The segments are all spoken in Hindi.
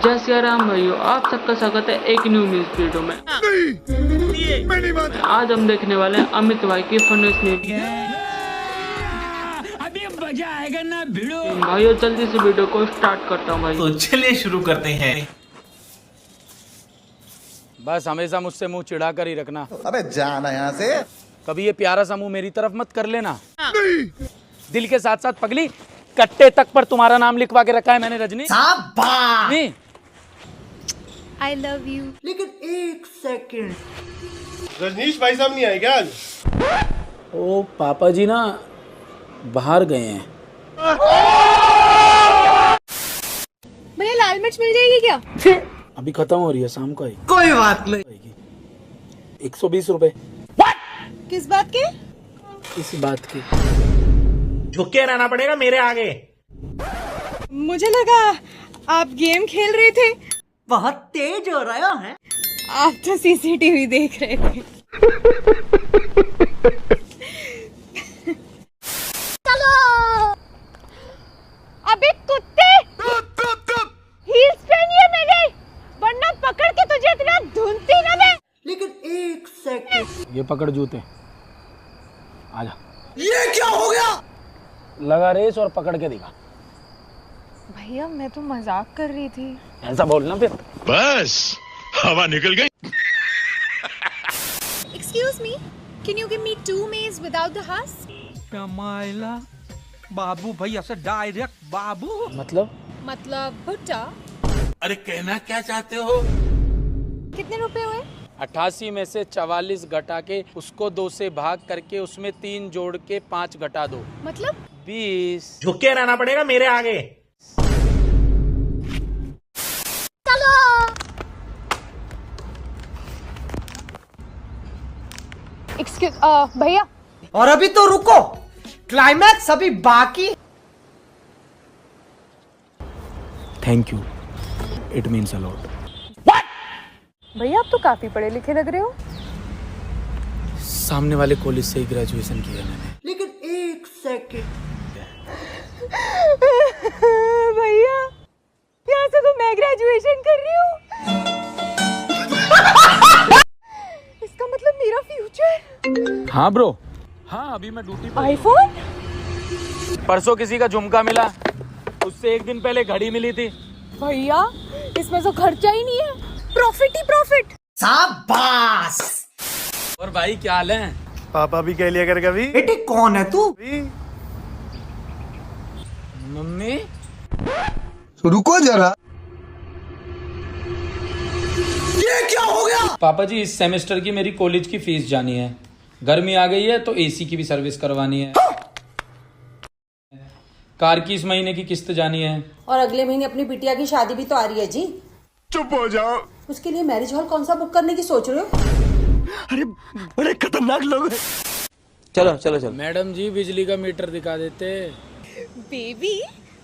जय श्री राम भाइयों, आप सबका स्वागत है एक न्यू न्यूज वीडियो में। आज हम देखने वाले हैं अमित भाई की फनीस न्यूज। अभी मजा आएगा ना भिड़ो। भाइयों जल्दी से वीडियो को स्टार्ट करता हूँ भाई। तो चलिए शुरू करते हैं। बस हमेशा मुझसे मुंह चिढ़ा कर ही रखना। अबे जाना यहाँ से। कभी ये प्यारा सा मुंह मेरी तरफ मत कर लेना। दिल के साथ साथ पगली कट्टे तक पर तुम्हारा नाम लिखवा के रखा है मैंने रजनी। नहीं I love you. लेकिन एक सेकंड, रजनीश भाई साहब नहीं आए क्या आज? ओ पापा जी ना बाहर गए हैं। भैया लाल मिर्च मिल जाएगी क्या? अभी खत्म हो रही है, शाम को आई। कोई बात नहीं। 120 रुपए। किस बात के? इस बात की। झुक के रहना पड़ेगा मेरे आगे। मुझे लगा आप गेम खेल रहे थे। बहुत तेज हो रहा है। आप तो सीसीटीवी देख रहे थे। चलो अबे कुत्ते, हील्स पहनिए मेरे, वरना पकड़ के तुझे इतना ढूंढती ना मैं। लेकिन एक सेकंड, ये पकड़ जूते, आजा। ये क्या हो गया? लगा रेस और पकड़ के दिखा। भैया मैं तो मजाक कर रही थी। ऐसा बोलना फिर। बस हवा निकल गई। Excuse me, can you give me 2 maize without the husk? माइला बाबू भैया से डायरेक्ट बाबू। मतलब भुट्टा। अरे कहना क्या चाहते हो? कितने रुपए हुए? 88 में से 44 घटा के उसको 2 से भाग करके उसमें 3 जोड़ के 5 घटा दो, मतलब 20। झुक के रहना पड़ेगा मेरे आगे। चलो एक्सक्यूज भैया। और अभी तो रुको, क्लाइमैक्स अभी बाकी। Thank you, it means a lot. भैया आप तो काफी पढ़े लिखे लग रहे हो। सामने वाले कॉलेज से ही ग्रेजुएशन किया मैंने। लेकिन एक सेकंड, भैया यहाँ से तो मैं ग्रेजुएशन कर रही हूँ। इसका मतलब मेरा फ्यूचर। हाँ ब्रो, हाँ अभी मैं ड्यूटी पर। आईफोन? परसों किसी का झुमका मिला, उससे एक दिन पहले घड़ी मिली थी। भैया इसमें तो खर्चा ही नहीं है, प्रॉफिट ही प्रॉफिट। शाबाश। और भाई क्या हाल है? पापा भी कह लिया कर कभी। बेटे कौन है तू? मम्मी रुको जरा। ये क्या हो गया? पापा जी इस सेमेस्टर की मेरी कॉलेज की फीस जानी है। गर्मी आ गई है तो एसी की भी सर्विस करवानी है। कार की इस महीने की किस्त जानी है। और अगले महीने अपनी बिटिया की शादी भी तो आ रही है जी। चुप हो जाओ। उसके लिए मैरिज हॉल कौन सा बुक करने की सोच रहे हो? अरे बड़े खतरनाक लोग हैं। चलो चलो चलो। मैडम जी बिजली का मीटर दिखा देते। बेबी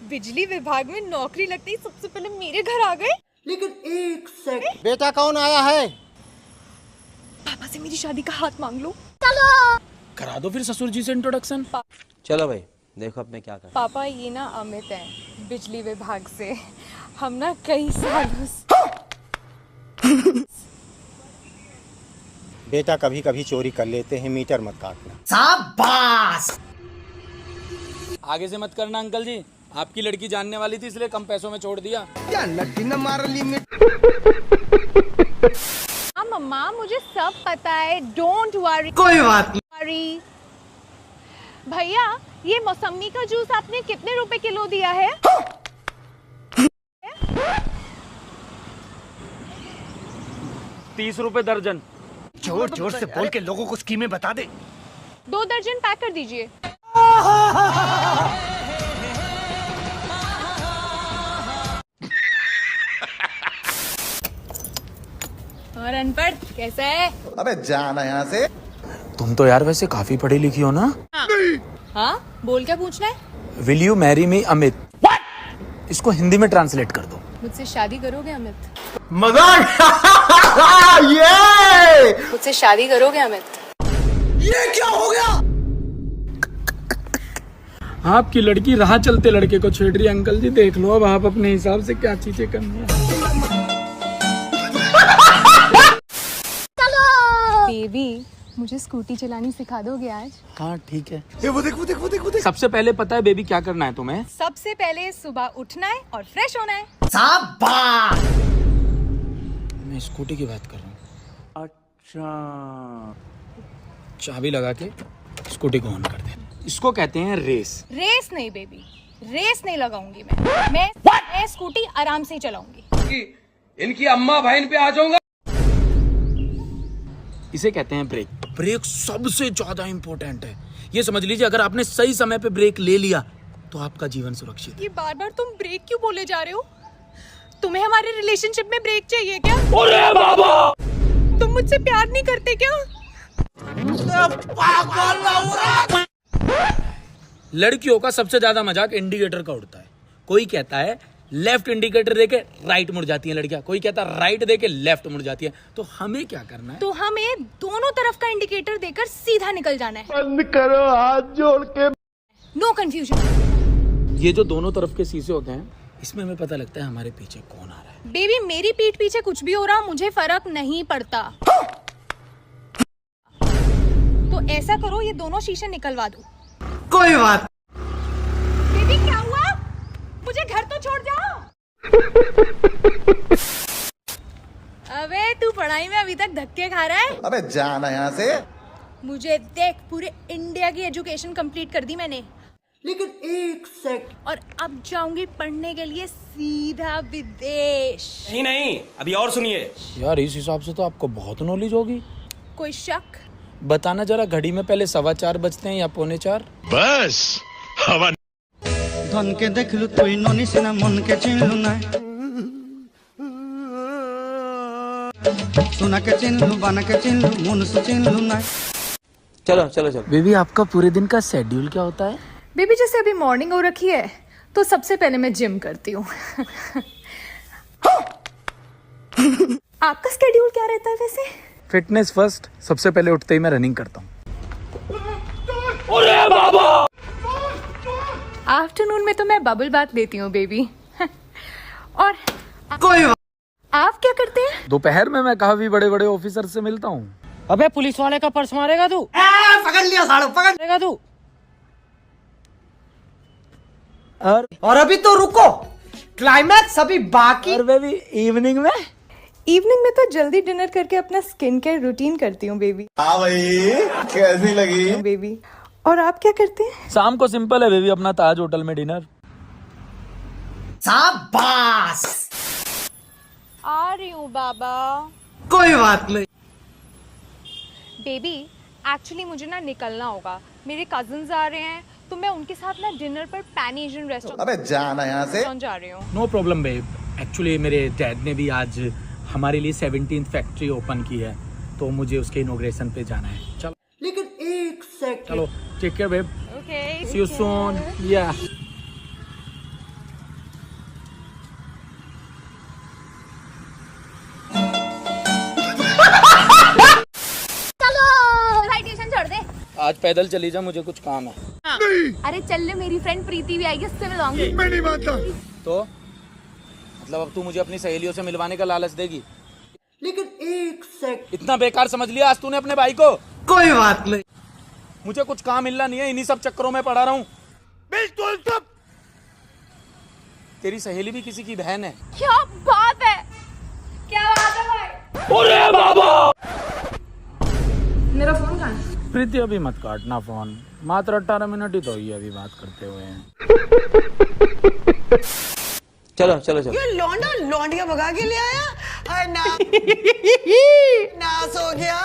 बिजली विभाग में नौकरी लगते ही सबसे पहले मेरे घर आ गए। लेकिन एक सेकंड, बेटा कौन आया है? पापा से मेरी शादी का हाथ मांग लो। करा दो फिर ससुर जी से इंट्रोडक्शन। चलो भाई देखो अब मैं क्या कर। पापा ये ना अमित है, बिजली विभाग से। हम ना कई सालों से। बेटा कभी कभी चोरी कर लेते हैं, मीटर मत काटना। शाबाश। आगे से मत करना अंकल जी, आपकी लड़की जानने वाली थी इसलिए कम पैसों में छोड़ दिया। हाँ मम्मा मुझे सब पता है, डोंट वरी। कोई बात नहीं। भैया ये मौसमी का जूस आपने कितने रुपए किलो दिया है? 30 रुपए दर्जन। जोर जोर से बोल के लोगों को स्कीमें बता दे। 2 दर्जन पैक कर दीजिए। और अनपढ़ कैसा है? अबे जाना यहाँ से। तुम तो यार वैसे काफी पढ़ी लिखी हो ना। हाँ बोल क्या पूछना है? Will you marry me Amit? इसको हिंदी में ट्रांसलेट कर दो। मुझसे शादी करोगे अमित? मजाक। ये मुझसे शादी करोगे अमित? ये क्या हो गया? आपकी लड़की राह चलते लड़के को छेड़ रही है। अंकल जी देख लो अब आप अपने हिसाब से क्या चीजें करनी है। बेबी मुझे स्कूटी चलानी सिखा दोगे आज? हाँ ठीक है। वो देख वो देख वो देख वो देख। सबसे पहले पता है बेबी क्या करना है तुम्हें? सबसे पहले सुबह उठना है और फ्रेश होना है। शाबाश। मैं स्कूटी की बात कर रहा हूँ। अच्छा चाबी लगा के स्कूटी को ऑन कर दे। इसको कहते हैं रेस। रेस नहीं बेबी, रेस नहीं लगाऊंगी मैं स्कूटी आराम से ही चलाऊंगी। इनकी अम्मा बहन पे आ जाऊंगा। इसे कहते हैं ब्रेक। ब्रेक सबसे ज्यादा इंपॉर्टेंट है। ये समझ लीजिए अगर आपने सही समय पे ब्रेक ले लिया तो आपका जीवन सुरक्षित है। ये बार बार तुम ब्रेक क्यों बोले जा रहे हो? तुम्हें हमारे रिलेशनशिप में ब्रेक चाहिए क्या? अरे बाबा तुम मुझसे प्यार नहीं करते क्या? लड़कियों का सबसे ज्यादा मजाक इंडिकेटर का उड़ता है। कोई कहता है लेफ्ट इंडिकेटर देके राइट मुड़ जाती है लड़कियां, कोई कहता है राइट देके लेफ्ट मुड़ जाती है। तो हमें क्या करना है? तो हमें दोनों तरफ का इंडिकेटर देकर सीधा निकल जाना है। बंद करो हाथ जोड़ के। No confusion. ये जो दोनों तरफ के शीशे होते हैं इसमें हमें पता लगता है हमारे पीछे कौन आ रहा है। बेबी मेरी पीठ पीछे कुछ भी हो रहा मुझे फर्क नहीं पड़ता। तो ऐसा करो ये दोनों शीशे निकलवा दो। कोई बात। बेबी क्या हुआ? मुझे घर तो छोड़ जाओ। अबे तू पढ़ाई में अभी तक धक्के खा रहा है? अबे जाना यहाँ से। मुझे देख पूरे इंडिया की एजुकेशन कंप्लीट कर दी मैंने, लेकिन एक सेकंड। और अब जाऊंगी पढ़ने के लिए सीधा विदेश। नहीं अभी और सुनिए। यार इस हिसाब से तो आपको बहुत नॉलेज होगी। कोई शक? बताना जरा घड़ी में पहले 4:15 बजते हैं या 3:45? बस हवा धन के देख लू तुई ननी सिना मन के चिन लू ना सुना के चिन लू बना के चिन लू मुन से चिन लू ना। चलो चलो चलो। बेबी आपका पूरे दिन का शेड्यूल क्या होता है? बेबी जैसे अभी मॉर्निंग हो रखी है तो सबसे पहले मैं जिम करती हूँ। आपका स्केड्यूल क्या रहता है वैसे? Fitness first. सबसे पहले उठते ही मैं रनिंग करता हूँ। अरे बाबा! आफ्टरनून में तो मैं बबल बाथ लेती हूँ बेबी। और कोई बात। आप क्या करते हैं? दोपहर में मैं काफी बड़े बड़े ऑफिसर से मिलता हूँ। अबे पुलिस वाले का पर्स मारेगा तू? पकड़ लिया साड़ू पकड़। मारेगा तू? और अभी तो रुको, क्लाइमैक्स अभी बाकी। और बेबी इवनिंग में? इवनिंग में तो जल्दी डिनर करके अपना स्किन केयर रूटीन करती हूँ बेबी। हाँ भाई कैसी लगी? बेबी और आप क्या करते हैं? शाम को सिंपल है बेबी, अपना ताज होटल में डिनर। शाबाश। आ रही हूँ बाबा। कोई बात नहीं। बेबी एक्चुअली मुझे ना निकलना होगा, मेरे कजिन्स आ रहे हैं तो मैं उनके साथ ना डिनर पर पैन एशियन रेस्टोरेंट अबे जाना यहाँ से। जा रही हूँ। No problem babe. एक्चुअली मेरे डैड ने भी आज हमारे लिए 17th फैक्ट्री ओपन की है तो मुझे उसके इनॉग्रेशन पे जाना है। चलो लेकिन एक सेकंड। चलो take care babe. Okay see you soon. या ट्यूशन छोड़ दे। आज पैदल चली जा, मुझे कुछ काम है। अरे चल ले, मेरी फ्रेंड प्रीति भी आएगी, उससे मिलवाऊंगी। मैं नहीं मानता। तो मतलब अब तू मुझे अपनी सहेलियों से मिलवाने का लालच देगी? लेकिन एक सेकंड। इतना बेकार समझ लिया आज तूने अपने भाई को? कोई बात नहीं। मुझे कुछ काम मिलना नहीं है, इन्हीं सब चक्करों में पड़ा रहा हूँ। बिल्कुल तब। तेरी सहेली भी किसी की बहन है। क्या बात है, क्या बात है भाई। अरे बाबा! मेरा फोन कहाँ है? प्रीति अभी मत काटना फोन, मात्र 18 मिनट ही तो हुई अभी बात करते हुए हैं। चलो चलो चलो। ये लौंडा लौंडिया भगा के ले आया। अरे ना नास हो गया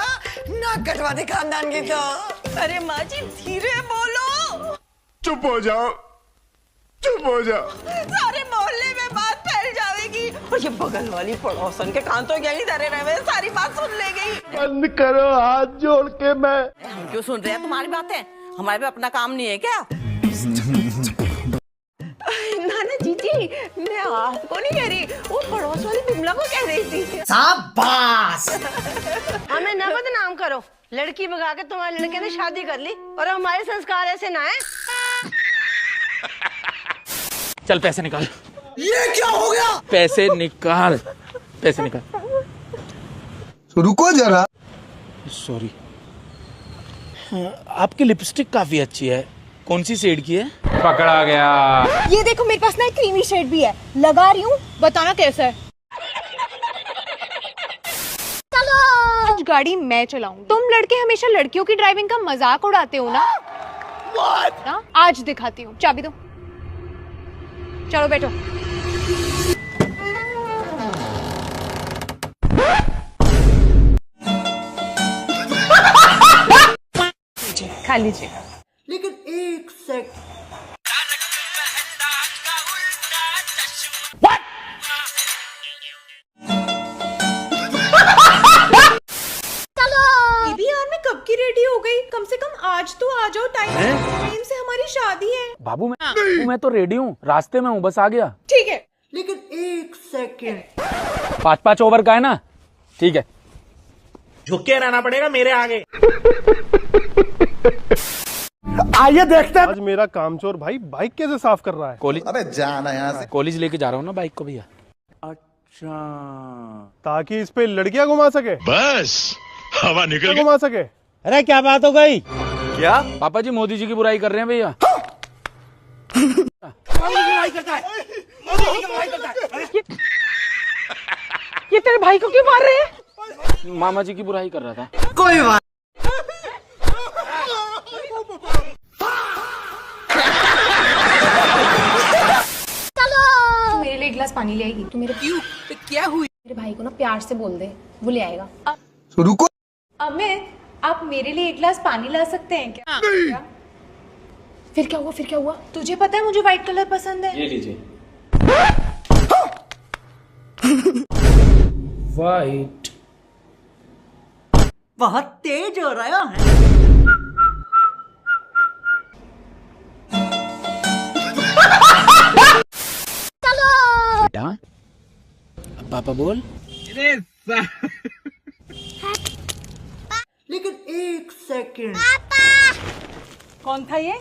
ना, कटवा दे खानदान की तो। अरे माँ जी धीरे बोलो। चुप हो जाओ, चुप हो जाओ। सारे मोहल्ले में बात फैल जाएगी और ये बगल वाली पड़ोसन के कान तो यही धरे रहे, सारी बात सुन ले गई। बंद करो हाथ जोड़ के। मैं हम क्यों सुन रहे हैं तुम्हारी बातें? हमारे पे अपना काम नहीं है क्या? नाना जीजी मैं आपको नहीं कह रही, वो पड़ोस वाली बिमला को कह रही थी। शाबाश। हमें न बदनाम करो, लड़की भगा के तुम्हारे लड़के ने शादी कर ली और हमारे संस्कार ऐसे ना है। चल पैसे निकाल। ये क्या हो गया? पैसे निकाल, पैसे निकाल। रुको जरा। सॉरी। आपकी लिपस्टिक काफी अच्छी है, कौन सी शेड की है? पकड़ा गया। ये देखो मेरे पास ना एक क्रीमी शेड भी है, लगा रही हूँ, बताना कैसा है। आज गाड़ी मैं चलाऊंगी। तुम लड़के हमेशा लड़कियों की ड्राइविंग का मजाक उड़ाते हो ना? ना? आज दिखाती हूँ, चाबी दो। चलो बैठो। खा लीजिए। लेकिन एक सेकंड, दीदी यार मैं कब की रेडी हो गई, कम से कम आज तो आ जाओ, टाइम से हमारी शादी है। बाबू मैं तो रेडी हूँ, रास्ते में हूँ, बस आ गया। ठीक है। लेकिन एक सेकंड। 5-5 ओवर का है ना? ठीक है। झुक के रहना पड़ेगा मेरे आगे। आइए देखते हैं। आज मेरा कामचोर भाई बाइक कैसे साफ कर रहा है। कॉलेज, अबे जाना यहाँ से। कॉलेज लेके जा रहा हूँ ना बाइक को भैया। अच्छा, ताकि इस पे लड़कियां घुमा सके। बस हवा निकल गई। घुमा सके। अरे क्या बात हो गई? क्या पापा जी मोदी जी की बुराई कर रहे हैं भैया? ये तेरे भाई को क्यों मार रहे हैं? मामा जी की बुराई कर रहा था। कोई बात। मेरे लिए एक गिलास पानी ले आएगी? तू मेरे क्यों? तो क्या हुई? मेरे भाई को ना प्यार से बोल दे, वो ले आएगा। रुको। अमित, आप मेरे लिए एक गिलास पानी ला सकते हैं क्या? क्या? फिर क्या हुआ? फिर क्या हुआ? तुझे पता है मुझे व्हाइट कलर पसंद है। ये लीजिए। वाइट। बहुत तेज हो रहा है। बेटा, अब पापा बोल। लेकिन एक सेकंड। कौन था ये?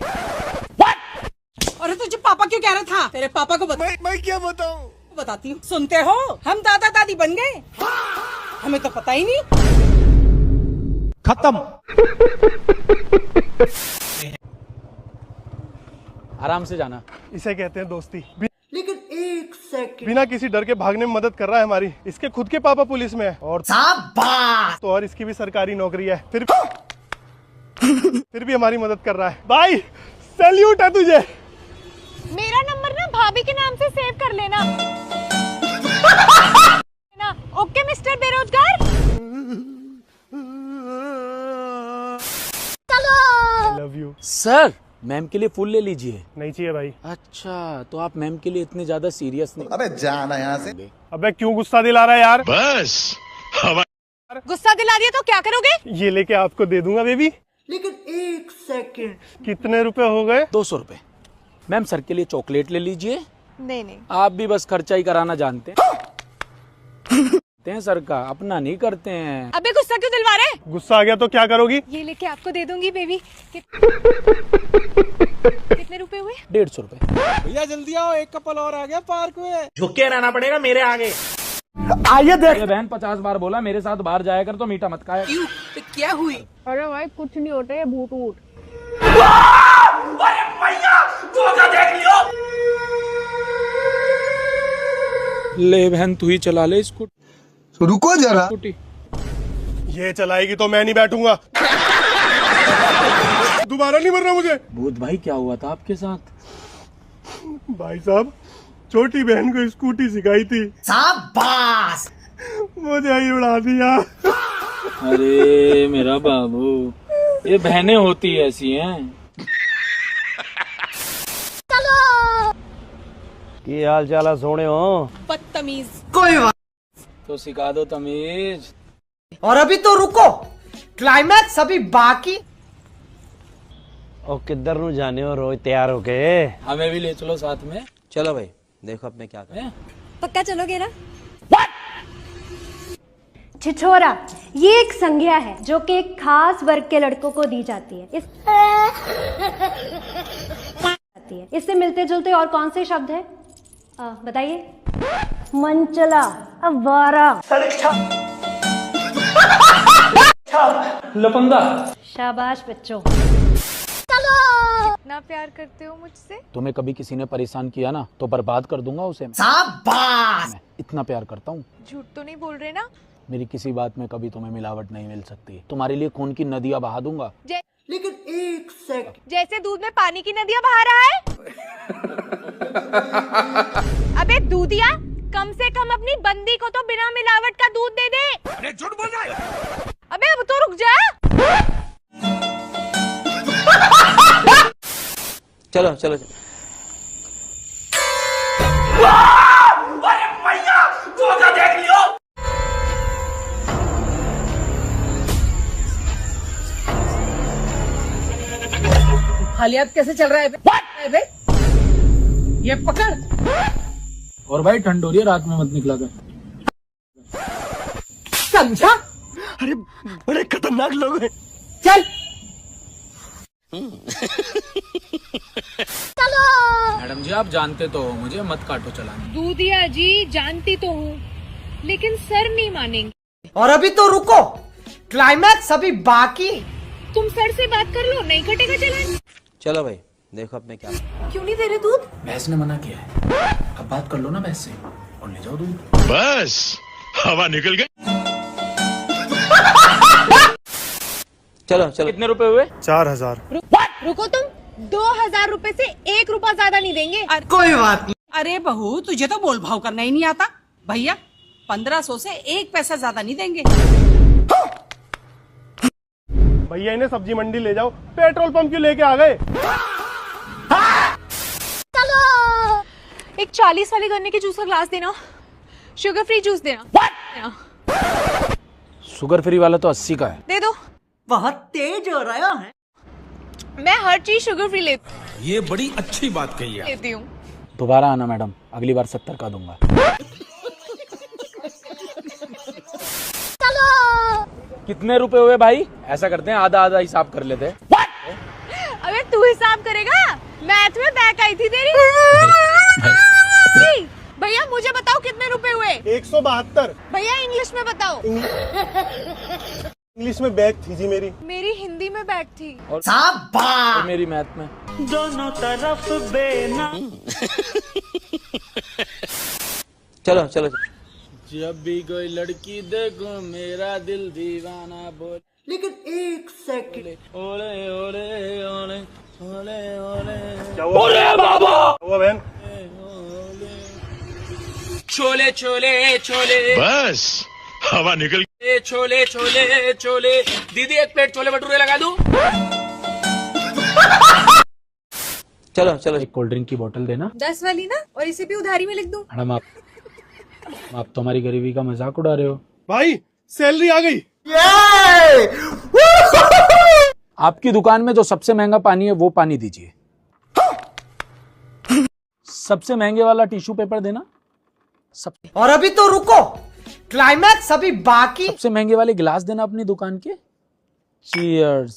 अरे तुझे पापा क्यों कह रहा था? तेरे पापा को बता। मैं क्या बताऊं? बताती हूँ। सुनते हो, हम दादा दादी बन गए, हमें तो पता ही नहीं। खत्म। आराम से जाना। इसे कहते हैं दोस्ती। लेकिन एक सेकंड। बिना किसी डर के भागने में मदद कर रहा है हमारी। इसके खुद के पापा पुलिस में है और तो और इसकी भी सरकारी नौकरी है, फिर भी हमारी मदद कर रहा है। भाई सैल्यूट है तुझे। मेरा नंबर ना भाभी के नाम से सेव कर लेना। ओके मिस्टर बेरोजगार। Love you. सर, मैम के लिए फुल ले लीजिए। नहीं चाहिए भाई। अच्छा, तो आप मैम के लिए इतने ज्यादा सीरियस नहीं। अबे जाना यहाँ से। अबे क्यों गुस्सा दिला रहा है यार? बस हवा। गुस्सा दिला दिया तो क्या करोगे? ये लेके आपको दे दूंगा बेबी। लेकिन एक सेकंड। कितने रुपए हो गए? 200 रुपए। मैम सर के लिए चॉकलेट ले लीजिए। नहीं नहीं, आप भी बस खर्चा ही कराना जानते हैं सर का, अपना नहीं करते हैं। अबे गुस्सा क्यों दिलवा रहे? गुस्सा आ गया तो क्या करोगी? ये लेके आपको दे दूंगी बेबी। कितने रुपए हुए? 150 रुपए। भैया जल्दी आओ, एक कपल और आ गया पार्क में। झुक के रहना पड़ेगा मेरे आगे। आइए देख। बहन 50 बार बोला मेरे साथ बाहर जाया कर तो मीठा मत खाया। क्यों? तो क्या हुई? अरे भाई कुछ नहीं होता है, भूत वूत। ले बहन तू ही चला ले स्कूटी। रुको जरा। ये चलाएगी तो मैं नहीं बैठूंगा। दोबारा नहीं मरना मुझे। भूत भाई क्या हुआ था आपके साथ? भाई साहब, छोटी बहन को स्कूटी सिखाई थी, शाबाश। मुझे ही उड़ा दिया। अरे मेरा बाबू, ये बहनें होती ऐसी हैं। की हाल चाल है सोने हो? बदतमीज। कोई बात। तो सिखा दो तमीज। और अभी तो रुको, क्लाइमैक्स अभी बाकी। और किधर नु जाने हो रोज तैयार होके? हमें भी ले चलो साथ में। चलो भाई, देखो अब मैं क्या कर। पक्का चलोगे ना? छिछोरा ये एक संज्ञा है जो कि एक खास वर्ग के लड़कों को दी जाती है। सकती है। इससे मिलते जुलते और कौन से शब्द है बताइए? मनचला, अवारा, लफंगा। शाबाश बच्चों। इतना प्यार करते हो मुझसे? तुम्हें कभी किसी ने परेशान किया ना तो बर्बाद कर दूंगा उसे। शाबाश। मैं इतना प्यार करता हूँ। झूठ तो नहीं बोल रहे ना? मेरी किसी बात में कभी तुम्हें मिलावट नहीं मिल सकती। तुम्हारे लिए खून की नदियां बहा दूंगा। लेकिन एक सेकंड, जैसे दूध में पानी की नदियां बहा रहा है। अबे दूधिया, कम से कम अपनी बंदी को तो बिना मिलावट का दूध दे दे। अरे झूठ बोल रहा है। अबे अब तो रुक जा। चलो चलो हालियात कैसे चल रहा है बे? ये पकड़। और भाई ठंड हो रही है, रात में मत निकला कर। समझा? अरे बड़े खतरनाक लोग हैं। चल। मैडम जी आप जानते तो हो मुझे, मत काटो चलाने। दूधिया जी जानती तो हूँ, लेकिन सर नहीं मानेंगे। और अभी तो रुको, क्लाइमैक्स अभी बाकी। तुम सर से बात कर लो, नहीं कटेगा चलान। चलो भाई, देखो अपने क्या। क्यों नहीं दे रहे दूध? भैंस ने मना किया है। अब बात कर लो ना भैंस से और ले जाओ दूध। बस हवा निकल गई। चलो चलो। कितने रुपए हुए? 4000। रुको तुम, 2000 रुपए से 1 रुपया ज्यादा नहीं देंगे। कोई बात नहीं। अरे बहू, तुझे तो मोल भाव करना ही नहीं आता। भैया 1500 से 1 पैसा ज्यादा नहीं देंगे। भैया इन्हें सब्जी मंडी ले जाओ, पेट्रोल पंप क्यों लेके आ गए? एक 40 वाले गन्ने के जूस का ग्लास देना, शुगर फ्री जूस देना। शुगर फ्री वाला तो 80 का है। दे दो। बहुत तेज हो रहा है। मैं हर चीज शुगर फ्री लेती ये बड़ी अच्छी बात कही है। लेती हूँ। दोबारा आना मैडम, अगली बार 70 का दूंगा। कितने रुपए हुए भाई? ऐसा करते हैं आधा आधा हिसाब कर लेते हैं। अबे तू हिसाब करेगा? मैथ में बैक आई थी तेरी। भैया मुझे बताओ कितने रुपए हुए? 172। भैया इंग्लिश में बताओ। इंग्लिश में बैग थी जी मेरी। मेरी हिंदी में बैक थी। और मेरी मैथ में। दोनों तरफ बेना। चलो चलो। जब भी कोई लड़की देखो मेरा दिल दीवाना बोल। लेकिन एक सेकंड, ओले ओले ओले ओले ओले। क्या हुआ? बाबा हुआ बहन? छोले छोले छोले। बस हवा निकल गई। छोले छोले छोले। दीदी 1 प्लेट छोले भटूरे लगा दूं? चलो चलो। एक कोल्ड ड्रिंक की बोतल देना। 10 वाली ना, और इसे भी उधारी में लिख दूं? मैडम आप तो हमारी गरीबी का मजाक उड़ा रहे हो। भाई सैलरी आ गई। आपकी दुकान में जो सबसे महंगा पानी है वो पानी दीजिए। सबसे महंगे वाला टिश्यू पेपर देना। और अभी तो रुको, क्लाइमैक्स अभी बाकी। सबसे महंगे वाले गिलास देना अपनी दुकान के। चीयर्स।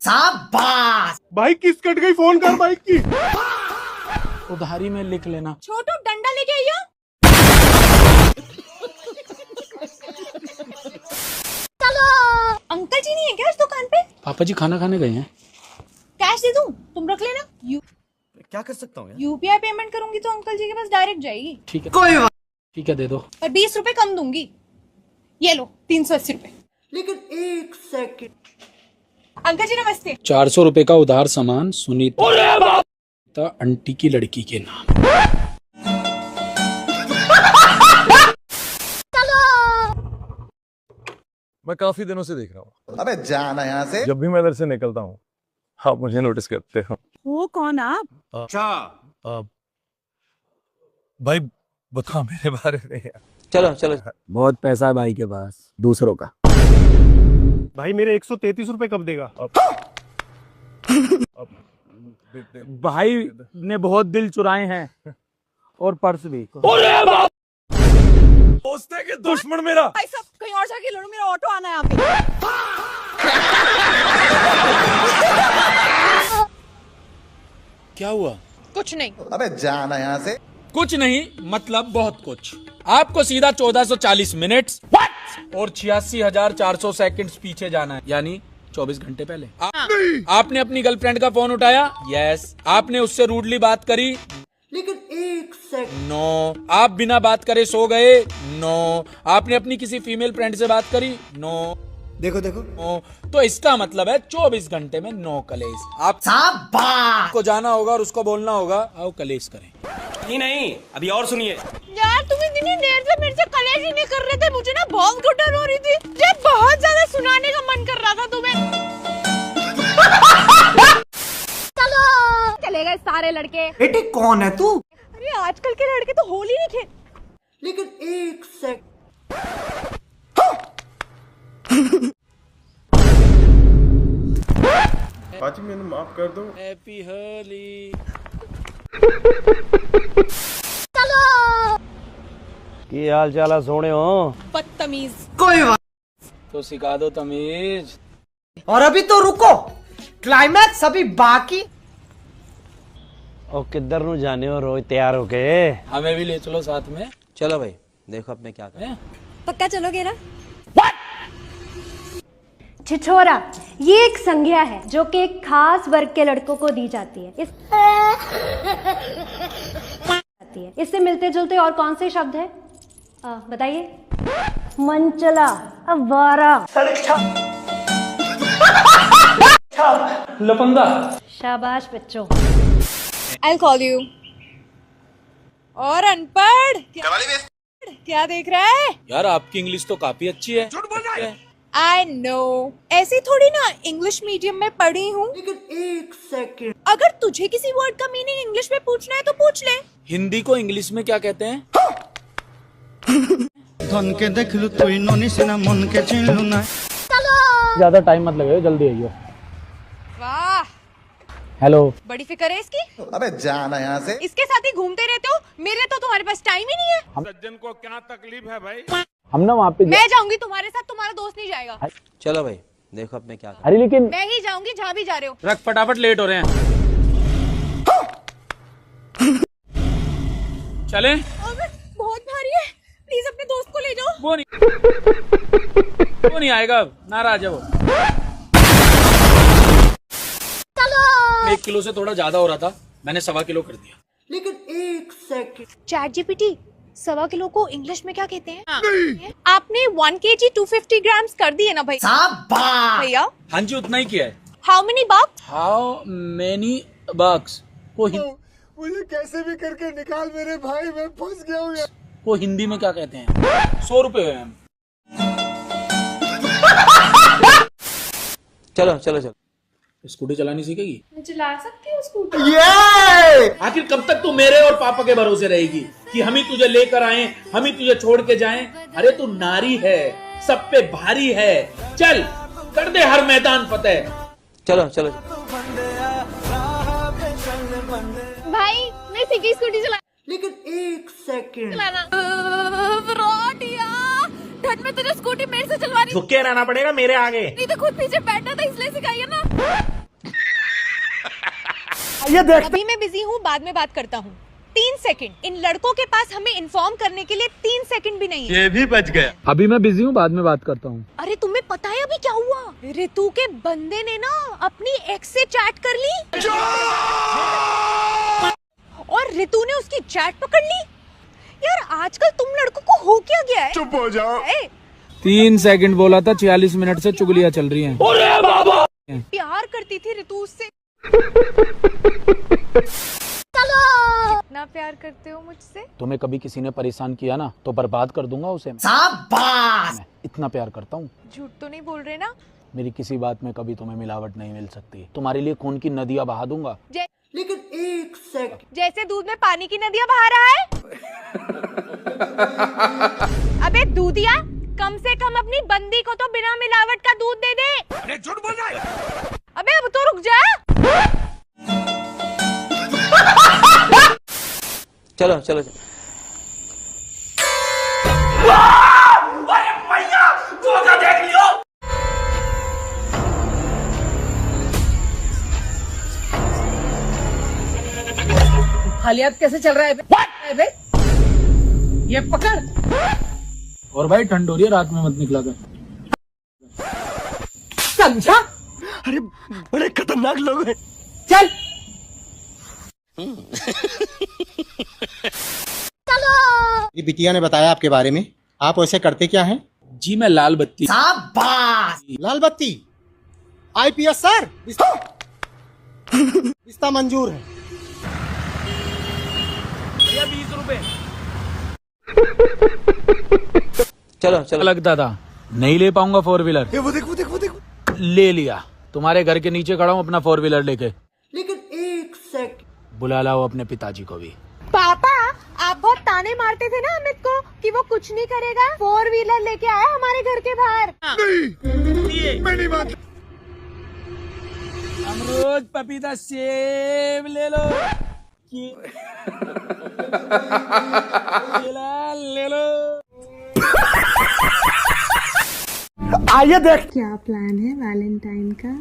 शाबाश। भाई किस कट गई? फोन कर बाइक की। उधारी में लिख लेना। छोटू डंडा लेके आइयो। अंकल जी नहीं है क्या इस दुकान पे? पापा जी खाना खाने गए हैं। कैश दे दूं? तुम रख लेना। क्या कर सकता हूँ? यूपीआई पेमेंट करूंगी तो अंकल जी के पास डायरेक्ट जाएगी। ठीक है कोई बात। ठीक है दे दो। पर 20 रुपए कम दूंगी। ये लो 380 रुपए। लेकिन एक सेकंड। अंकल जी नमस्ते। 400 रुपए का उधार सामान सुनीता आंटी की लड़की के नाम। मैं काफी दिनों से देख रहा हूँ। अबे जाना यहाँ से। जब भी मैं इधर से निकलता हूँ आप मुझे नोटिस करते हो। वो कौन आप? अच्छा भाई बता मेरे बारे में। चलो चलो। बहुत पैसा है भाई के पास, दूसरों का। भाई मेरे 133 रुपए कब देगा? भाई ने बहुत दिल चुराए हैं और पर्स भी। दोस्त के दुश्मन मेरा। भाई साहब कहीं और जाके लड़ो, मेरा ऑटो आना है यहाँ पे। क्या हुआ? कुछ नहीं। अबे जाना यहाँ से। कुछ नहीं मतलब बहुत कुछ। आपको सीधा 1440 मिनट्स और 86,400 सेकंड्स पीछे जाना है, यानी 24 घंटे पहले। आपने अपनी गर्लफ्रेंड का फोन उठाया? यस। आपने उससे रूडली बात करी? लेकिन एक सेकंड। नो। आप बिना बात करे सो गए? नो। आपने अपनी किसी फीमेल फ्रेंड से बात करी? नो। देखो देखो। तो इसका मतलब है 24 घंटे में नो कलेश। आपको जाना होगा और उसको बोलना होगा आओ कलेश करें। नहीं, अभी और सुनिए। यार तुम इतनी देर से मेरे से कलेश ही नहीं कर रहे थे, मुझे ना बहुत घुटन हो रही थी। मुझे बहुत ज्यादा सुनाने का मन कर रहा था तुम्हें। चलो चले गए सारे लड़के। बेटे कौन है तू? अरे आजकल के लड़के तो होली नहीं खेल। लेकिन एक सेकंड। बाजी मैंने माफ कर दो। हैप्पी होली। चलो की हाल चाल है सोने हो? बदतमीज। कोई बात। तो सिखा दो तमीज। और अभी तो रुको, क्लाइमैक्स अभी बाकी। और किधर नु जाने हो रोज तैयार होके? हमें भी ले चलो साथ में। चलो भाई देखो अब मैं क्या करूं। पक्का चलोगे ना? छिछोरा ये एक संज्ञा है जो कि एक खास वर्ग के लड़कों को दी जाती है। इससे मिलते जुलते और कौन से शब्द है? बताइए। मंचला, अवारा, लफंगा। शाबाश बच्चों। I'll call you। और अनपढ़ क्या देख रहा है? यार आपकी इंग्लिश तो काफी अच्छी है। I know। ऐसी थोड़ी ना इंग्लिश मीडियम में पढ़ी हूँ। लेकिन एक सेकंड। अगर तुझे किसी वर्ड का मीनिंग इंग्लिश में पूछना है तो पूछ ले। हिंदी को इंग्लिश में क्या कहते हैं? धन के देख लू तुई नोनी सिना मन के छीन लू ना। ज्यादा टाइम मत लगाओ, जल्दी आइयो। वाह हेलो। बड़ी फिक्र है इसकी। अबे जाना यहाँ से। इसके साथ ही घूमते रहते हो, मेरे तो तुम्हारे पास टाइम ही नहीं है। सज्जन को क्या तकलीफ है भाई? हम ना वहाँ पे मैं जाऊंगी तुम्हारे साथ, तुम्हारा दोस्त नहीं जाएगा। चलो भाई देखो अब मैं क्या करूं। अरे लेकिन मैं ही जाऊंगी जहाँ भी जा रहे हो। रख फटाफट, लेट हो रहे हैं। चलें? अबे, बहुत भारी है, प्लीज अपने दोस्त को ले जाओ। वो नहीं आएगा अब, नाराज है वो। 1 किलो से थोड़ा ज्यादा हो रहा था, मैंने 1.25 किलो कर दिया। लेकिन एक सेकंड। चैट जीपीटी 1.25 किलो को इंग्लिश में क्या कहते हैं? आपने 1 kg 250 ग्राम्स कर दिए ना भाई? भैया हाँ जी उतना ही किया है। How many bucks? How many bucks वो मुझे कैसे भी करके निकाल मेरे भाई, मैं फंस गया हूँ। वो हिंदी में क्या कहते हैं? 100 रुपए हुए मैम। चलो चलो चलो। स्कूटी चलानी सीखेगी? मैं चला सकती हूँ स्कूटी। आखिर कब तक तू मेरे और पापा के भरोसे रहेगी कि हम ही तुझे लेकर आए, हम ही तुझे छोड़ के जाएं? अरे तू नारी है, सब पे भारी है, चल कर दे हर मैदान फतेह। चलो चलो। भाई मैं सीखी स्कूटी चला। लेकिन एक सेकंड। चलाना। ठंड में तुझे स्कूटी मेरे से चलवानी। झुक के रहना पड़ेगा मेरे आगे। नहीं तो खुद पीछे बैठा था इसलिए सिखाई है ना। अभी मैं बिजी हूँ, बाद में बात करता हूँ। 3 सेकंड। इन लड़कों के पास हमें इन्फॉर्म करने के लिए 3 सेकंड भी नहीं है। ये भी बच गया। अभी मैं बिजी हूँ, बाद में बात करता हूँ। अरे तुम्हें पता है अभी क्या हुआ? ऋतु के बंदे ने ना अपनी एक्स से चैट कर ली और ऋतु ने उसकी चैट पकड़ ली। यार आजकल तुम लड़कों को हो क्या गया है? चुप हो जाओ। 3 सेकंड बोला था, 46 मिनट से चुगलियाँ चल रही हैं। प्यार करती थी ऋतु उससे। चलो। कितना प्यार करते हो मुझसे? तुम्हें कभी किसी ने परेशान किया ना तो बर्बाद कर दूंगा उसे। मैं इतना प्यार करता हूँ। झूठ तो नहीं बोल रहे ना? मेरी किसी बात में कभी तुम्हें मिलावट नहीं मिल सकती। तुम्हारे लिए खून की नदियाँ बहा दूंगा। लेकिन एक सेकंड। जैसे दूध में पानी की नदियाँ बहा रहा है। अबे दूधिया, कम से कम अपनी बंदी को तो बिना मिलावट का दूध दे दे। अरे झूठ बोल रहा है। अबे अब तो रुक जा। चलो चलो। हालियात कैसे चल रहा है बे? ये पकड़। और भाई ठंड हो रही है, रात में मत निकला कर। समझा? अरे बड़े खतरनाक लोग हैं। चल। मेरी बिटिया ने बताया आपके बारे में, आप वैसे करते क्या हैं? जी मैं लाल बत्ती। लाल बत्ती IPS सर, रिश्ता मंजूर है। भैया 20 रुपए। चलो लगता था नहीं ले पाऊंगा 4 व्हीलर। वो देख। ले लिया। तुम्हारे घर के नीचे खड़ा हूँ अपना 4 व्हीलर लेके। लेकिन एक सेकंड, बुला लाओ अपने पिताजी को भी। पापा आप बहुत ताने मारते थे ना अमित को कि वो कुछ नहीं करेगा, 4 व्हीलर लेके आया हमारे घर के बाहर। मैं नहीं मानता। अमरूद पपीता सेब ले लो। केला ले लो। आइए देख। क्या प्लान है वैलेंटाइन का?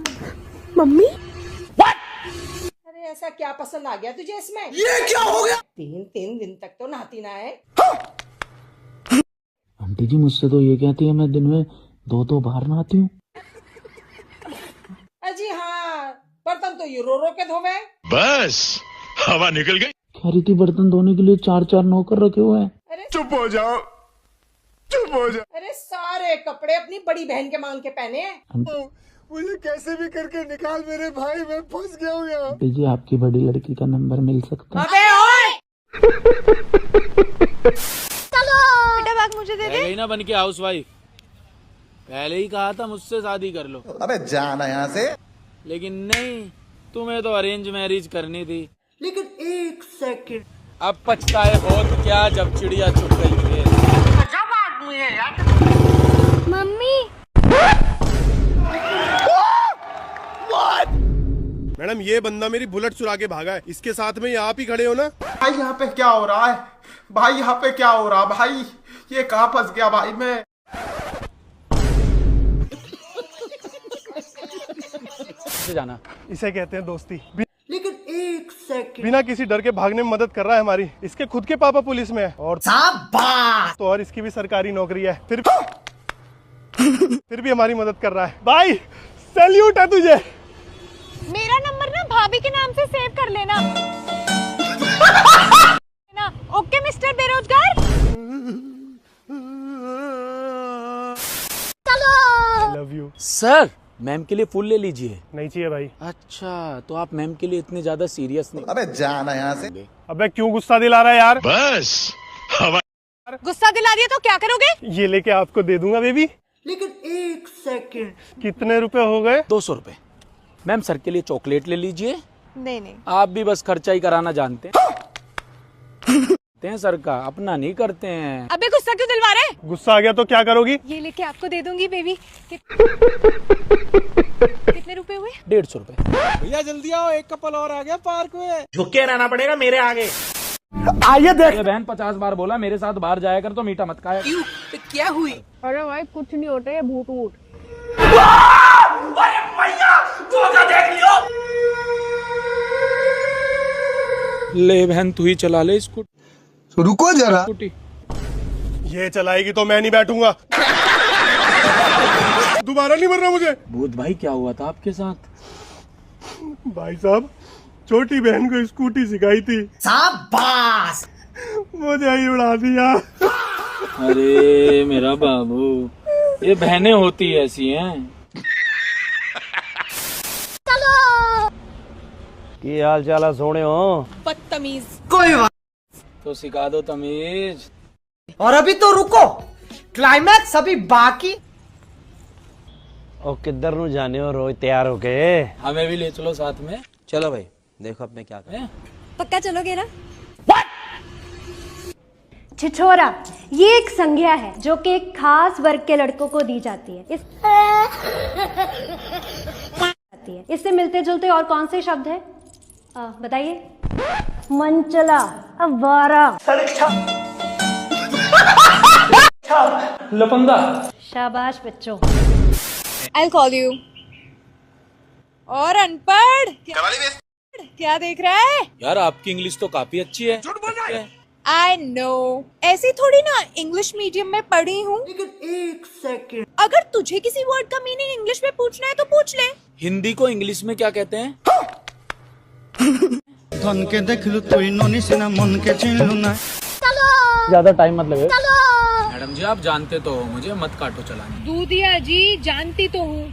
मम्मी अरे ऐसा क्या पसंद आ गया तुझे इसमें? ये क्या हो गया? 3 दिन तक तो नहाती ना है। आंटी जी मुझसे तो ये कहती है मैं दिन में 2 बार नहाती हूँ। अजी हाँ, बर्तन तो ये रो रो के धोवे। बस हवा निकल गई। कह रही थी बर्तन धोने के लिए 4 नौकर रखे हुए हैं। अरे चुप हो जाओ। अरे सारे कपड़े अपनी बड़ी बहन के मांग के पहने हैं। मुझे कैसे भी करके निकाल मेरे भाई, मैं फंस गया हूँ यहाँ। आंटी जी आपकी बड़ी लड़की का नंबर मिल सकता है? अबे ओए! बेटा बैग मुझे दे दे। गई ना बन के हाउसवाइफ। पहले ही कहा था मुझसे शादी कर लो। अबे जाना यहाँ से। लेकिन नहीं, तुम्हें तो अरेंज मैरिज करनी थी। लेकिन एक सेकंड, अब पछताए बहुत क्या जब चिड़िया चुग गई है। मम्मी मैडम ये बंदा मेरी बुलेट चुरा के भागा है, इसके साथ में आप ही खड़े हो ना? भाई यहाँ पे क्या हो रहा है? भाई यहाँ पे क्या हो रहा भाई? ये कहाँ फंस गया भाई मैं? से जाना। इसे कहते हैं दोस्ती। लेकिन एक सेकंड, बिना किसी डर के भागने में मदद कर रहा है हमारी। इसके खुद के पापा पुलिस में है और तो और इसकी भी सरकारी नौकरी है, फिर भी हमारी मदद कर रहा है। भाई सैल्यूट है तुझे। मेरा नंबर ना भाभी के नाम से सेव कर लेना। ओके मिस्टर बेरोजगार। Love you. सर मैम के लिए फूल ले लीजिए। नहीं चाहिए भाई। अच्छा तो आप मैम के लिए इतने ज्यादा सीरियस नहीं। अबे जाना यहाँ से। अबे क्यों गुस्सा दिला रहा है यार? बस हवा। गुस्सा दिला दिया तो क्या करोगे? ये लेके आपको दे दूंगा बेबी। लेकिन एक सेकंड, कितने रुपए हो गए? 200 रुपए। मैम सर के लिए चॉकलेट ले लीजिए। नहीं आप भी बस खर्चा ही कराना जानते हैं सर का, अपना नहीं करते हैं। अबे गुस्सा क्यों दिलवा रहे? गुस्सा आ गया तो क्या करोगी? ये लेके आपको दे दूंगी बेबी। कितने रुपए हुए? 150 रुपए। भैया जल्दी आओ, एक कपल और आ गया पार्क में। झुक के रहना पड़ेगा मेरे आगे। आइए देख। ये बहन 50 बार बोला मेरे साथ बाहर जाया कर तो मीठा मत खाया। क्यों? तो क्या हुई? अरे भाई कुछ नहीं होता है, भूत वूत। ले बहन तू ही चला ले इसको। रुको जरा। स्कूटी। ये चलाएगी तो मैं नहीं बैठूंगा। दोबारा नहीं मरना मुझे। भूत भाई क्या हुआ था आपके साथ? भाई साहब छोटी बहन को स्कूटी सिखाई थी, शाबाश, मुझे ही उड़ा दिया। अरे मेरा बाबू, ये बहनें होती ऐसी हैं। की हाल चाल है सोने हो? बदतमीज। कोई बात। तो सिखा दो तमीज। और अभी तो रुको, क्लाइमैक्स अभी बाकी। और किधर नु जाने हो रोज तैयार होके? हमें भी ले चलो साथ में। चलो भाई देखो अब मैं क्या करूं। पक्का चलोगे ना? छिछोरा ये एक संज्ञा है जो कि एक खास वर्ग के लड़कों को दी जाती है। इससे मिलते जुलते और कौन से शब्द है? बताइए। मंचला, अवारा, लफंगा। शाबाश बच्चों। I'll call you. और अनपढ़। क्या देख रहा है? यार आपकी इंग्लिश तो काफी अच्छी है। आई नो, ऐसी थोड़ी ना इंग्लिश मीडियम में पढ़ी हूँ। लेकिन एक सेकंड, अगर तुझे किसी वर्ड का मीनिंग इंग्लिश में पूछना है तो पूछ ले। हिंदी को इंग्लिश में क्या कहते हैं? धन के देख लू तो इन्होंने से ना मन के छीन लू ना। ज्यादा टाइम मत लगे। मैडम जी आप जानते तो हो मुझे, मत काटो चलाने। दूधिया जी जानती तो हूँ,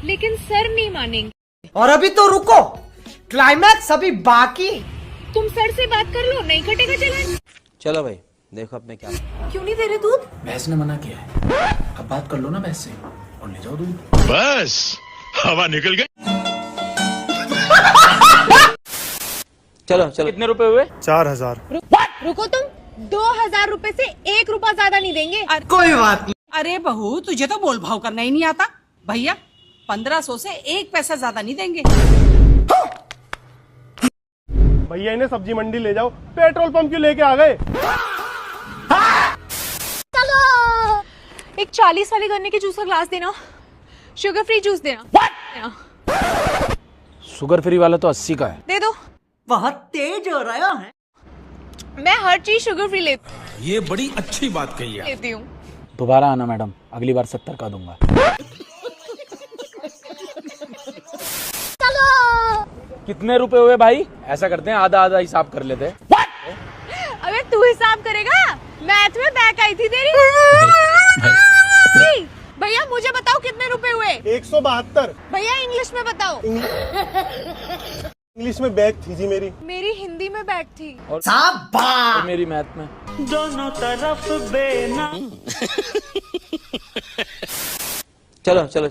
लेकिन सर नहीं मानेंगे। और अभी तो रुको, क्लाइमैक्स अभी बाकी। तुम सर से बात कर लो, नहीं कटेगा चलान। चलो भाई देखो अब मैं क्या। क्यों नहीं दे रहे दूध? भैंस ने मना किया है, अब बात कर लो ना भैंस से और ले जाओ दूध। बस हवा निकल गई। चलो चलो। कितने रुपए हुए? 4000। रुको तुम, 2000 रुपए से 1 रुपया ज्यादा नहीं देंगे। कोई बात नहीं। अरे बहू तुझे तो बोल भाव करना ही नहीं आता। भैया 1500 से 1 पैसा ज्यादा नहीं देंगे। भैया इन्हें सब्जी मंडी ले जाओ, पेट्रोल पंप क्यों लेके आ गए? एक 40 वाले गन्ने के जूस का ग्लास देना, शुगर फ्री जूस देना। शुगर फ्री वाला तो 80 का है। दे दो। बहुत तेज हो रहा है। मैं हर चीज शुगर फ्री लेती ये बड़ी अच्छी बात कही है। लेती हूँ। दोबारा आना मैडम, अगली बार 70 का दूंगा। कितने रुपए हुए भाई? ऐसा करते हैं आधा आधा हिसाब कर लेते हैं। अबे तू हिसाब करेगा? मैथ में बैक आई थी तेरी। भैया मुझे बताओ कितने रुपए हुए? 172। भैया इंग्लिश में बताओ। इंग्लिश में बैग थी जी मेरी। मेरी हिंदी में बैक थी। और मेरी मैथ में। दोनों तरफ बेना। चलो चलो।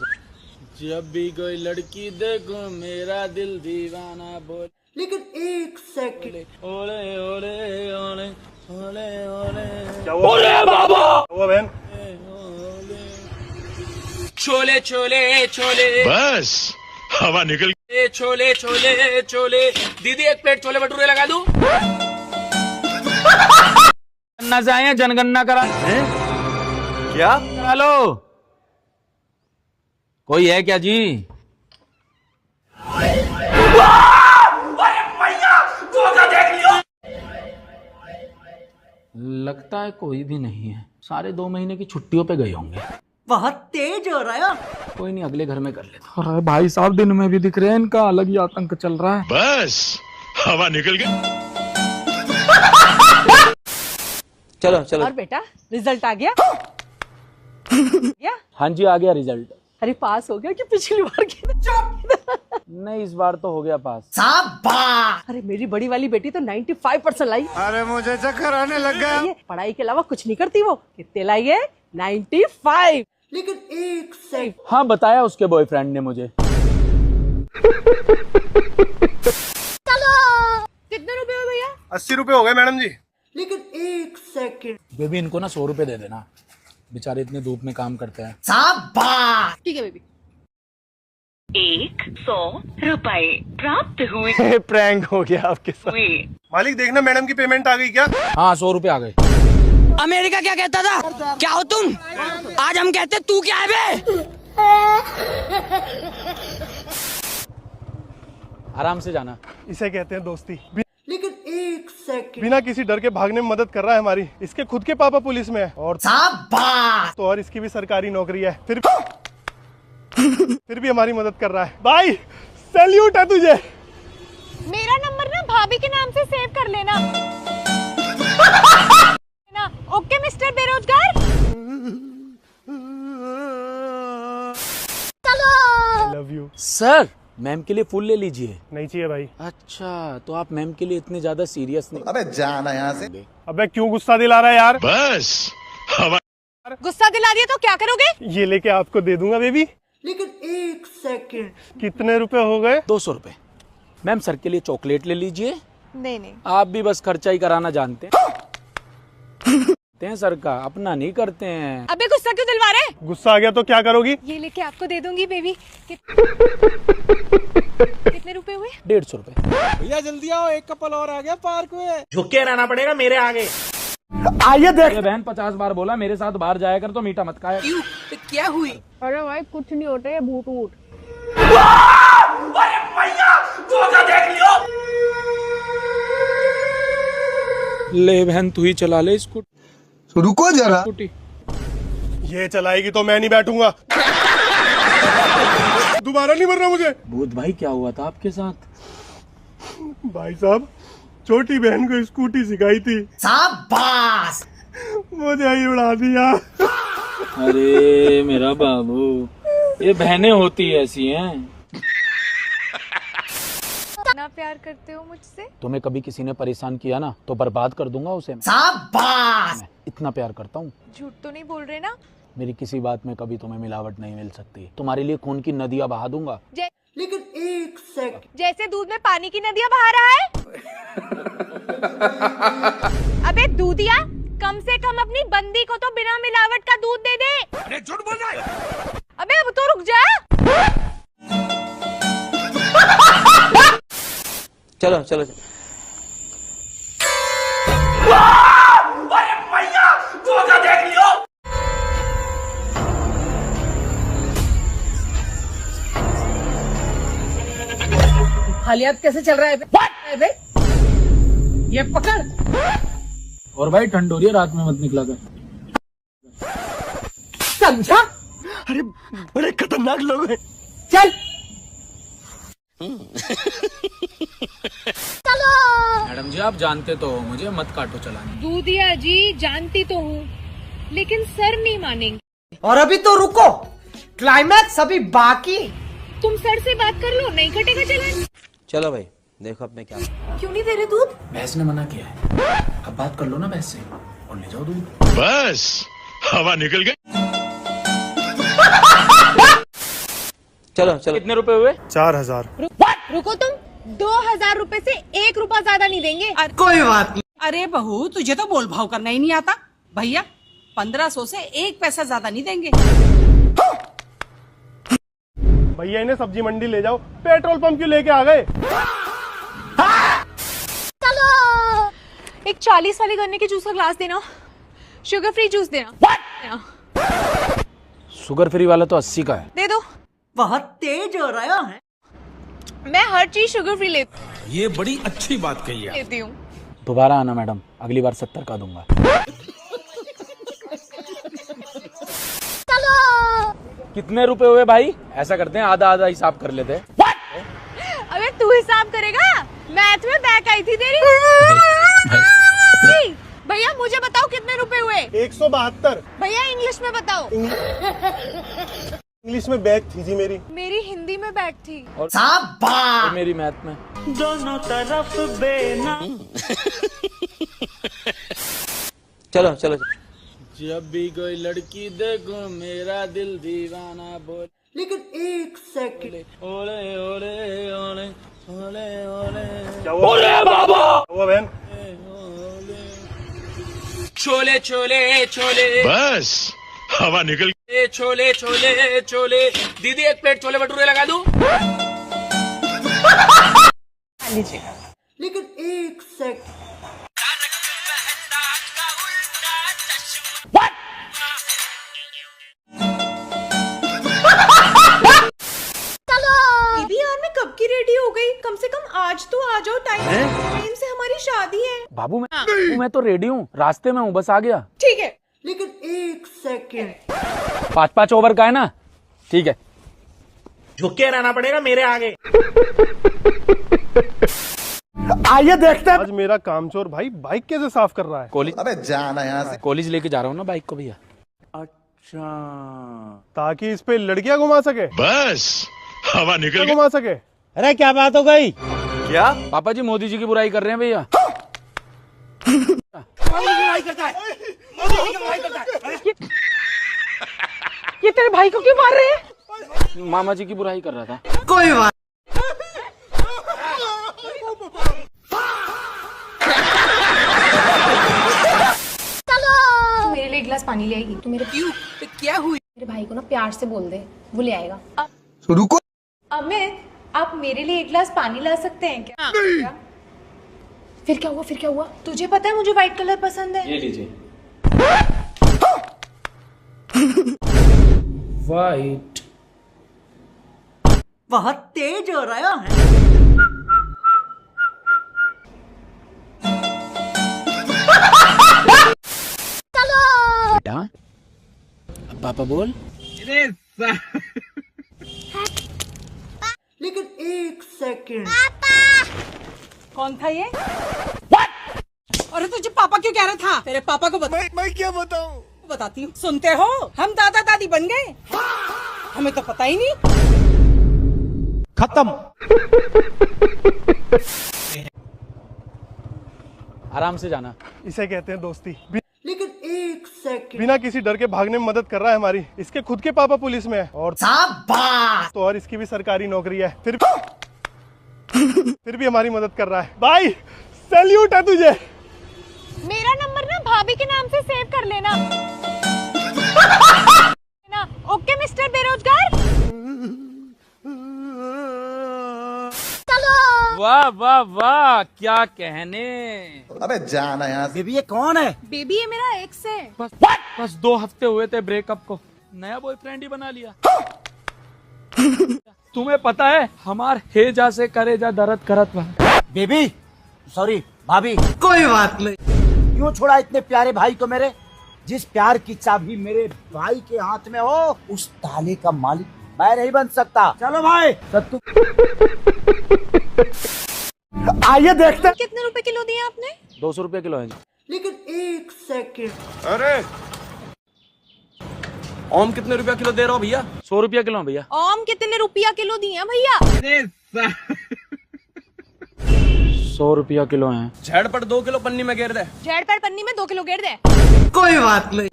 जब भी कोई लड़की देखो मेरा दिल दीवाना बोल। लेकिन एक सेकंड, ओले ओले ओले ओले ओले क्या हुआ? ओले बाबा। हुआ बहन? छोले छोले छोले बस हवा निकल गई। छोले छोले छोले। दीदी एक प्लेट छोले भटूरे लगा दूं? गन्ना से आए हैं, जनगणना करा। क्या? करा लो। कोई है क्या जी? लगता है कोई भी नहीं है, सारे 2 महीने की छुट्टियों पे गए होंगे। बहुत तेज हो रहा है। कोई नहीं, अगले घर में कर लेता। अरे भाई साहब दिन में भी दिख रहे हैं, इनका अलग ही आतंक चल रहा है। बस हवा निकल गई। चलो चलो। और बेटा रिजल्ट आ गया? हाँ जी आ गया रिजल्ट। अरे पास हो गया कि पिछली बार की? नहीं इस बार तो हो गया पास। अरे मेरी बड़ी वाली बेटी तो 95% लाई। अरे मुझे चक्कर आने लग गया। ये पढ़ाई के अलावा कुछ नहीं करती वो। कितने लाई है? 95। लेकिन एक सेकंड, हाँ बताया उसके बॉयफ्रेंड ने मुझे। कितने रुपए हुए भैया? 80 रुपए हो गए मैडम जी। लेकिन एक सेकंड। बेबी इनको ना 100 रुपए दे देना, बेचारे इतने धूप में काम करते हैं। ठीक है बेबी। 100 रुपए प्राप्त हुए। प्रैंक हो गया आपके साथ। मालिक देखना मैडम की पेमेंट आ गई क्या? हाँ 100 रुपए आ गए। अमेरिका क्या कहता था? क्या हो तुम? आज हम कहते तू क्या है बे? आराम से जाना। इसे कहते हैं दोस्ती। लेकिन एक सेकंड, बिना किसी डर के भागने में मदद कर रहा है हमारी। इसके खुद के पापा पुलिस में है और तो और इसकी भी सरकारी नौकरी है, फिर भी हमारी मदद कर रहा है। भाई सैल्यूट है तुझे। मेरा नंबर ना भाभी के नाम से सेव कर लेना। ओके मिस्टर बेरोजगार। Love you. सर मैम के लिए फुल ले लीजिए। नहीं चाहिए भाई। अच्छा तो आप मैम के लिए इतने ज्यादा सीरियस नहीं। अबे जाना यहाँ से। अबे क्यों गुस्सा दिला रहा है यार? बस हवा। गुस्सा दिला दिया तो क्या करोगे? ये लेके आपको दे दूंगा बेबी। लेकिन एक सेकंड, कितने रुपए हो गए? 200 रुपए। मैम सर के लिए चॉकलेट ले लीजिए। नहीं आप भी बस खर्चा ही कराना जानते हैं सर का, अपना नहीं करते हैं। अबे गुस्सा क्यों दिलवा रहे? गुस्सा आ गया तो क्या करोगी? ये लेके आपको दे दूंगी बेबी। कितने रुपए हुए? 150 रुपए। भैया जल्दी आओ, एक कपल और आ गया पार्क में। झुक के रहना पड़ेगा मेरे आगे। आइए देख। ये बहन 50 बार बोला मेरे साथ बाहर जाया कर तो मीठा मत खाया। क्या हुई? अरे भाई कुछ नहीं होता है, भूत भूत। ले बहन तू ही चला ले स्कूटी। रुको जरा, स्कूटी ये चलाएगी तो मैं नहीं बैठूंगा। दोबारा नहीं मरना मुझे। भूत भाई क्या हुआ था आपके साथ? भाई साहब, छोटी बहन को स्कूटी सिखाई थी, शाबाश, मुझे ही उड़ा दिया। अरे मेरा बाबू, ये बहनें होती ऐसी हैं। इतना प्यार करते हो मुझसे? तुम्हें कभी किसी ने परेशान किया ना तो बर्बाद कर दूंगा उसे। शाबाश! इतना प्यार करता हूँ। झूठ तो नहीं बोल रहे ना? मेरी किसी बात में कभी तुम्हें मिलावट नहीं मिल सकती। तुम्हारे लिए खून की नदियां बहा दूंगा। लेकिन एक सेकंड, जैसे दूध में पानी की नदियां बहा रहा है। अबे दूधिया, कम से कम अपनी बंदी को तो बिना मिलावट का दूध दे दे। अरे झूठ बोल रहा है। अबे अब तो रुक जा। चलो चलो हालियात कैसे चल रहा है बे? ये पकड़। और भाई ठंड हो रही है, रात में मत निकला कर। समझा? अरे बड़े खतरनाक लोग हैं। चल। मैडम जी आप जानते तो हो मुझे, मत काटो चलाने। दूधिया जी जानती तो हूँ, लेकिन सर नहीं मानेंगे। और अभी तो रुको, क्लाइमैक्स अभी बाकी। तुम सर से बात कर लो, नहीं कटेगा चलान। चलो भाई, देखो अब मैं क्या। क्यों नहीं दे रहे दूध? भैंस ने मना किया है। अब बात कर लो ना भैंस से और ले जाओ दूध। बस हवा निकल गई। चलो चलो। कितने रुपए हुए? 4000। रुको तुम, 2000 रुपए से 1 रुपया ज्यादा नहीं देंगे। कोई बात नहीं। अरे बहू, तुझे तो बोल भाव करना ही नहीं आता। भैया 1500 से 1 पैसा ज्यादा नहीं देंगे। भैया इन्हें सब्जी मंडी ले जाओ, पेट्रोल पंप क्यों लेके आ गए? चलो, एक 40 वाले गन्ने के जूस का ग्लास देना, शुगर फ्री जूस देना। शुगर फ्री वाला तो 80 का है। दे दो। बहुत तेज हो रहा है। मैं हर चीज शुगर फ्री लेती ये बड़ी अच्छी बात कही है। हूँ। दोबारा आना मैडम, अगली बार 70 का दूंगा। चलो। कितने रुपए हुए भाई? ऐसा करते हैं आधा आधा हिसाब कर लेते हैं। अबे तू हिसाब करेगा? मैथ में बैक आई थी तेरी। भैया मुझे बताओ कितने रुपए हुए? 172। भैया इंग्लिश में बताओ। इंग्लिश में बैग थी जी मेरी। मेरी हिंदी में बैक थी। और मेरी मैथ में। दोनों तरफ बेना। चलो चलो। जब भी कोई लड़की देखो मेरा दिल दीवाना बोल। लेकिन एक सेकंड, ओले ओले ओले ओले ओले। क्या हुआ? ओले बाबा। क्या हुआ बहन? छोले छोले छोले। बस हवा निकल गई। छोले छोले छोले। दीदी 1 प्लेट छोले भटूरे लगा दूं? लेकिन एक सेकंड। यार मैं कब की रेडी हो गई? कम से कम आज तो आ जाओ, टाइम से हमारी शादी है। बाबू मैं तो रेडी हूँ, रास्ते में हूँ, बस आ गया। ठीक है। लेकिन एक सेकंड। 5-5 ओवर का है ना? ठीक है। झुक के रहना पड़ेगा मेरे आगे। आइए देखते हैं। आज मेरा कामचोर भाई बाइक कैसे साफ कर रहा है। कॉलेज अबे जाना यहाँ से। कॉलेज लेके जा रहा हूँ ना बाइक को भैया। अच्छा, ताकि इस पे लड़कियां घुमा सके। बस हवा निकल गई। घुमा सके। अरे क्या बात हो गई? क्या? पापा जी मोदी जी की बुराई कर रहे हैं भैया। ये तेरे भाई को क्यों मार रहे हैं? मामा जी की बुराई कर रहा था। कोई बात। चलो। मेरे लिए 1 गिलास पानी ले आएगी? तू मेरे क्यों? क्या हुई? मेरे भाई को ना प्यार से बोल दे, वो ले आएगा। रुको। अमित, आप मेरे लिए 1 गिलास पानी ला सकते हैं क्या? क्या? फिर क्या हुआ? फिर क्या हुआ? तुझे पता है मुझे व्हाइट कलर पसंद है। ये लीजिए। वाइट। बहुत तेज हो रहा है। पापा बोल। लेकिन एक सेकंड, कौन था ये? अरे तुझे पापा क्यों कह रहा था? तेरे पापा को मैं क्या बताऊं? बताती हूँ। सुनते हो, हम दादा दादी बन गए, हमें तो पता ही नहीं। खत्म। आराम से जाना। इसे कहते हैं दोस्ती। लेकिन एक सेकंड, बिना किसी डर के भागने में मदद कर रहा है हमारी। इसके खुद के पापा पुलिस में है और तो और इसकी भी सरकारी नौकरी है, फिर भी हमारी मदद कर रहा है। भाई सैल्यूट है तुझे। मेरा नंबर ना भाभी के नाम से सेव कर लेना। ओके मिस्टर बेरोजगार। वाह वाह वाह, क्या कहने। अबे जाना यार। बेबी ये कौन है? बेबी ये मेरा एक्स है। बस 2 हफ्ते हुए थे ब्रेकअप को, नया बॉयफ्रेंड ही बना लिया। तुम्हें पता है हमार हेजा से करेजा दर्द करत बा। बेबी सॉरी भाभी, कोई बात नहीं। क्यों छोड़ा इतने प्यारे भाई को मेरे? जिस प्यार की चाबी मेरे भाई के हाथ में हो, उस ताले का मालिक मैं नहीं बन सकता। चलो भाई सत्तू। आइए देखते। कितने रुपए किलो दिए आपने? 200 रुपये किलो है जी। लेकिन एक सेकंड, अरे ओम कितने रुपया किलो दे रहा हो भैया? 100 रुपया किलो भैया। आम कितने रुपया किलो दिए भैया? 100 रुपया किलो है। झड़पट 2 किलो पन्नी में घेर दे। जेड पर पन्नी में 2 किलो गेर दे। कोई बात नहीं।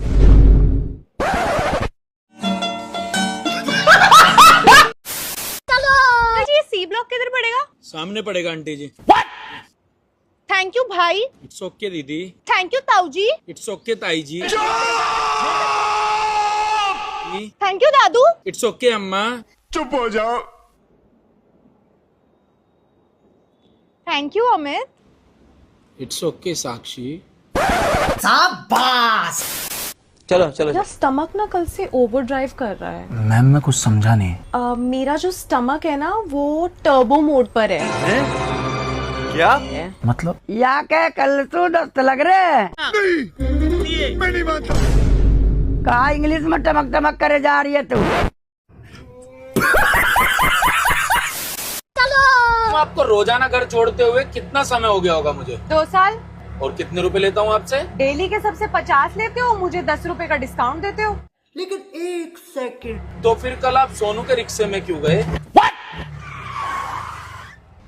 जी सी ब्लॉक किधर पड़ेगा? सामने पड़ेगा आंटी जी। थैंक यू भाई। इट्स ओके दीदी। थैंक यू ताऊ जी। इट्स ओके ताई जी। थैंक यू दादू। इट्स ओके अम्मा। चुप हो जाओ। Thank you Amit. It's okay Sakshi. शाबाश। चलो चलो। मेरा स्टमक ना कल से ओवरड्राइव कर रहा है। मैम मैं कुछ समझा नहीं। मेरा जो स्टमक है ना वो टर्बो मोड पर है। क्या मतलब? या क्या कल तू दोस्त लग रहे? नहीं, मैं नहीं मानता। कहा इंग्लिश में टमक टमक करे जा रही है तू? तुम आपको रोजाना घर छोड़ते हुए कितना समय हो गया होगा मुझे? 2 साल। और कितने रुपए लेता हूँ आपसे? डेली के सबसे 50 लेते हो, मुझे 10 रुपए का डिस्काउंट देते हो। लेकिन एक सेकंड, तो फिर कल आप सोनू के रिक्शे में क्यों गए?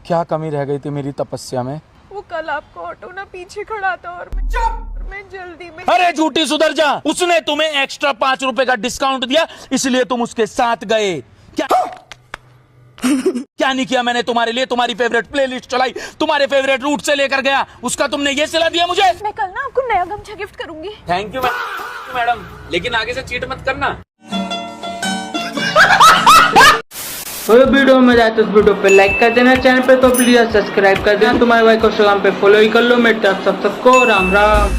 क्या कमी रह गई थी मेरी तपस्या में? वो कल आपको ऑटो ना पीछे खड़ा था और मैं जल्दी में। अरे झूठी सुधर जा। उसने तुम्हें एक्स्ट्रा 5 रुपए का डिस्काउंट दिया इसलिए तुम उसके साथ गए। क्या क्या नहीं किया मैंने तुम्हारे लिए? तुम्हारी फेवरेट प्लेलिस्ट चलाई, तुम्हारे फेवरेट रूट से लेकर गया, उसका तुमने ये सिला दिया मुझे। मैं कल ना आपको नया गमछा गिफ्ट करूंगी। थैंक यू मैडम, लेकिन आगे से चीट मत करना। तो वीडियो में जाए तो इस वीडियो पे लाइक कर देना, चैनल पे तो प्लीज सब्सक्राइब कर देना। तुम्हारे भाई को इंस्टाग्राम पे फॉलो ही कर लो। मेरे तरफ सबको राम राम।